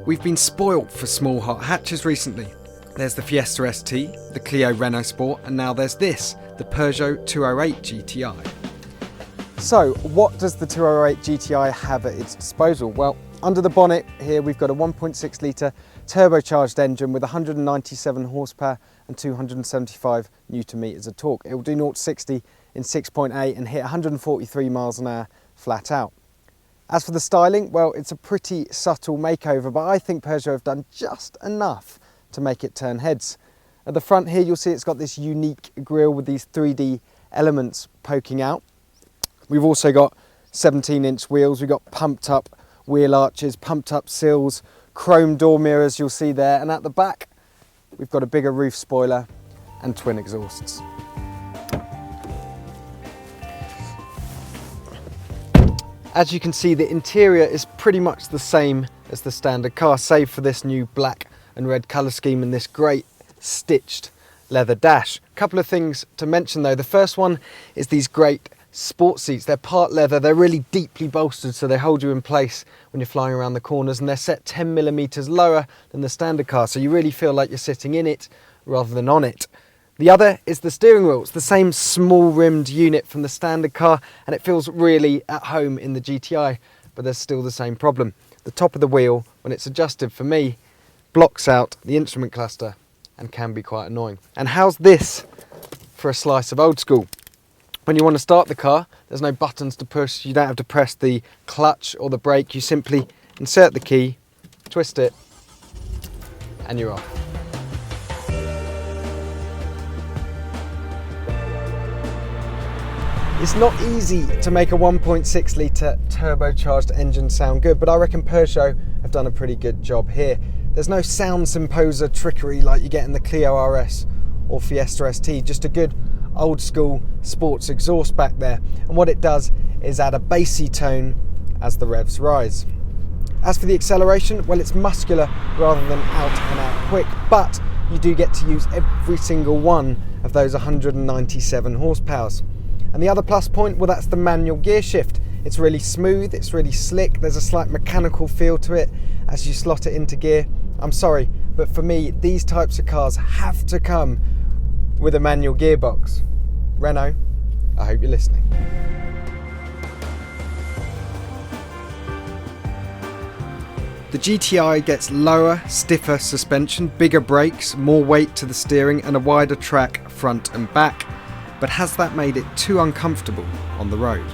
We've been spoilt for small hot hatches recently. There's the Fiesta ST, the Clio Renault Sport, and now there's this, the Peugeot 208 GTI. So, what does the 208 GTI have at its disposal? Well, under the bonnet here we've got a 1.6 litre turbocharged engine with 197 horsepower and 275 newton meters of torque. It will do 0 to 60 in 6.8 and hit 143 miles an hour flat out. As for the styling, well, it's a pretty subtle makeover, but I think Peugeot have done just enough to make it turn heads. At the front here, you'll see it's got this unique grille with these 3D elements poking out. We've also got 17-inch wheels. We've got pumped up wheel arches, pumped up sills, chrome door mirrors you'll see there. And at the back, we've got a bigger roof spoiler and twin exhausts. As you can see, the interior is pretty much the same as the standard car, save for this new black and red colour scheme and this great stitched leather dash. A couple of things to mention though. The first one is these great sport seats. They're part leather, they're really deeply bolstered so they hold you in place when you're flying around the corners, and they're set 10mm lower than the standard car, so you really feel like you're sitting in it rather than on it. The other is the steering wheel. It's the same small rimmed unit from the standard car and it feels really at home in the GTI, but there's still the same problem. The top of the wheel, when it's adjusted for me, blocks out the instrument cluster and can be quite annoying. And how's this for a slice of old school? When you want to start the car, there's no buttons to push, you don't have to press the clutch or the brake, you simply insert the key, twist it, and you're off. It's not easy to make a 1.6 litre turbocharged engine sound good, but I reckon Peugeot have done a pretty good job here. There's no sound symposer trickery like you get in the Clio RS or Fiesta ST, just a good old school sports exhaust back there. And what it does is add a bassy tone as the revs rise. As for the acceleration, well, it's muscular rather than out and out quick, but you do get to use every single one of those 197 horsepowers. And the other plus point, well, that's the manual gear shift. It's really smooth, it's really slick, there's a slight mechanical feel to it as you slot it into gear. I'm sorry, but for me, these types of cars have to come with a manual gearbox. Renault, I hope you're listening. The GTI gets lower, stiffer suspension, bigger brakes, more weight to the steering and a wider track front and back. But has that made it too uncomfortable on the road?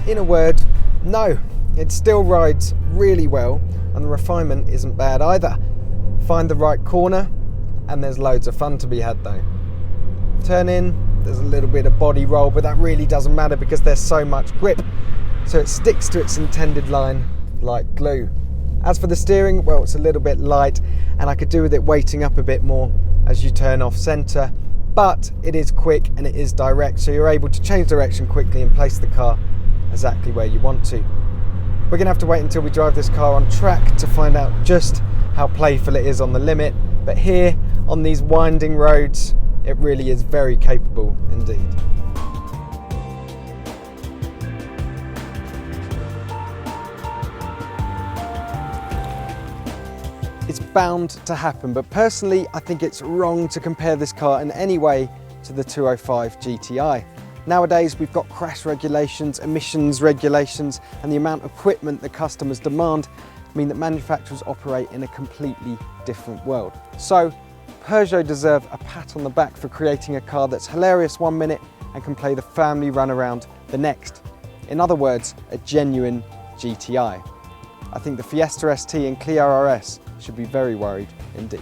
In a word, no. It still rides really well and the refinement isn't bad either. Find the right corner and there's loads of fun to be had though. Turn in, there's a little bit of body roll, but that really doesn't matter because there's so much grip, so it sticks to its intended line like glue. As for the steering, well, it's a little bit light and I could do with it weighting up a bit more as you turn off centre, but it is quick and it is direct, so you're able to change direction quickly and place the car exactly where you want to. We're going to have to wait until we drive this car on track to find out just how playful it is on the limit, but here on these winding roads it really is very capable indeed. It's bound to happen, but personally I think it's wrong to compare this car in any way to the 205 GTI. Nowadays we've got crash regulations, emissions regulations, and the amount of equipment that customers demand mean that manufacturers operate in a completely different world. So Peugeot deserve a pat on the back for creating a car that's hilarious one minute and can play the family runaround the next. In other words, a genuine GTI. I think the Fiesta ST and Clio RS should be very worried indeed.